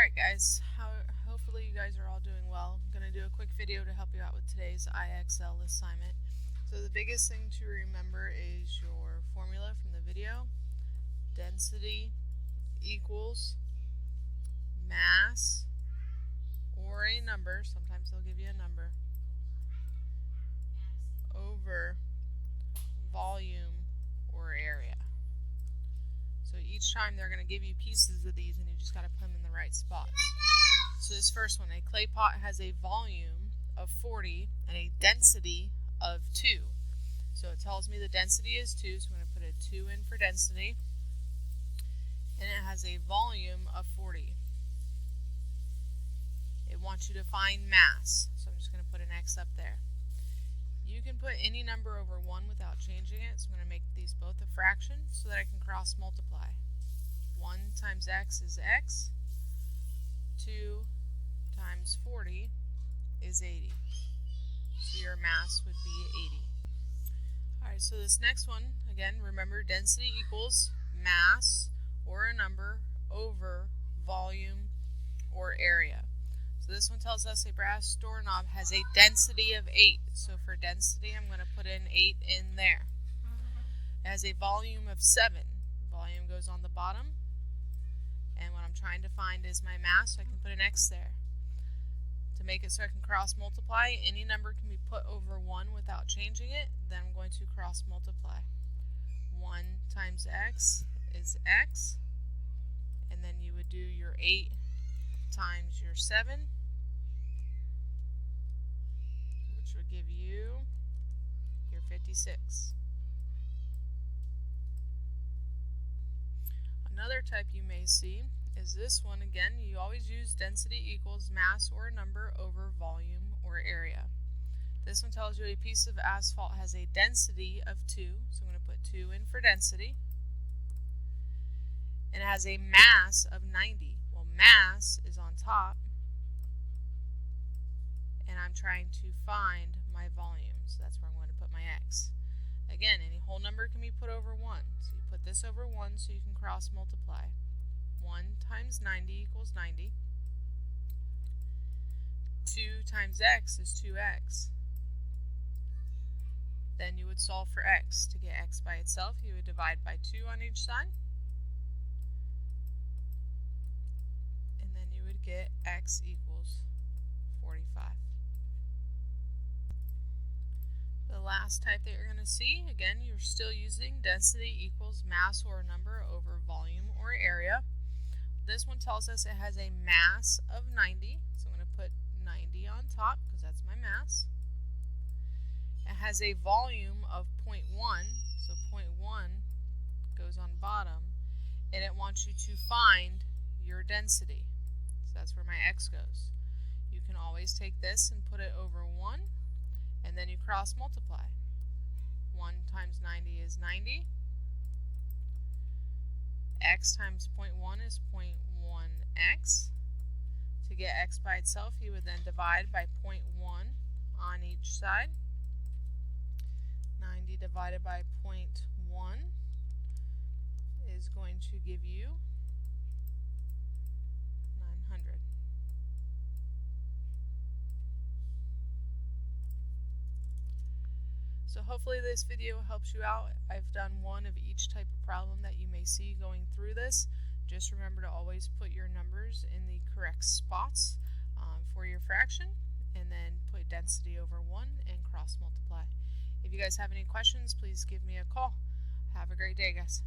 Alright guys, hopefully you guys are all doing well. I'm going to do a quick video to help you out with today's IXL assignment. So the biggest thing to remember is your formula from the video. Density equals mass or a number, sometimes they'll give you a number, over volume or area. So each time they're going to give you pieces of these and you just got to put them in the right spots. So this first one, a clay pot has a volume of 40 and a density of 2. So it tells me the density is 2, so I'm going to put a 2 in for density. And it has a volume of 40. It wants you to find mass, so I'm just going to put an X up there. You can put any number over 1 without changing it, so I'm going to make these both a fraction so that I can cross multiply. 1 times x is x, 2 times 40 is 80. So your mass would be 80. Alright, so this next one, again, remember density equals mass or a number over volume or area. So this one tells us a brass doorknob has a density of 8. So for density, I'm going to put in 8 in there. It has a volume of 7. Volume goes on the bottom. And what I'm trying to find is my mass, so I can put an X there. To make it so I can cross multiply, any number can be put over 1 without changing it. Then I'm going to cross multiply. 1 times x is x. And then you would do your 8 times your 7, which would give you your 56. Another type you may see is this one. Again, you always use density equals mass or number over volume or area. This one tells you a piece of asphalt has a density of 2, so I'm going to put 2 in for density, and it has a mass of 90. Mass is on top, and I'm trying to find my volume, so that's where I'm going to put my X. Again, any whole number can be put over 1, so you put this over 1 so you can cross multiply. 1 times 90 equals 90. 2 times x is 2x. Then you would solve for x. To get x by itself, you would divide by 2 on each side. Get x equals 45. The last type that you're going to see, again, you're still using density equals mass or number over volume or area. This one tells us it has a mass of 90, so I'm going to put 90 on top because that's my mass. It has a volume of 0.1, so 0.1 goes on bottom, and it wants you to find your density. That's where my x goes. You can always take this and put it over 1, and then you cross multiply. 1 times 90 is 90. X times 0.1 is 0.1x. To get x by itself, you would then divide by 0.1 on each side. 90 divided by 0.1 is going to give you 900. So hopefully this video helps you out. I've done one of each type of problem that you may see going through this. Just remember to always put your numbers in the correct spots for your fraction, and then put density over 1 and cross multiply. If you guys have any questions, please give me a call. Have a great day, guys.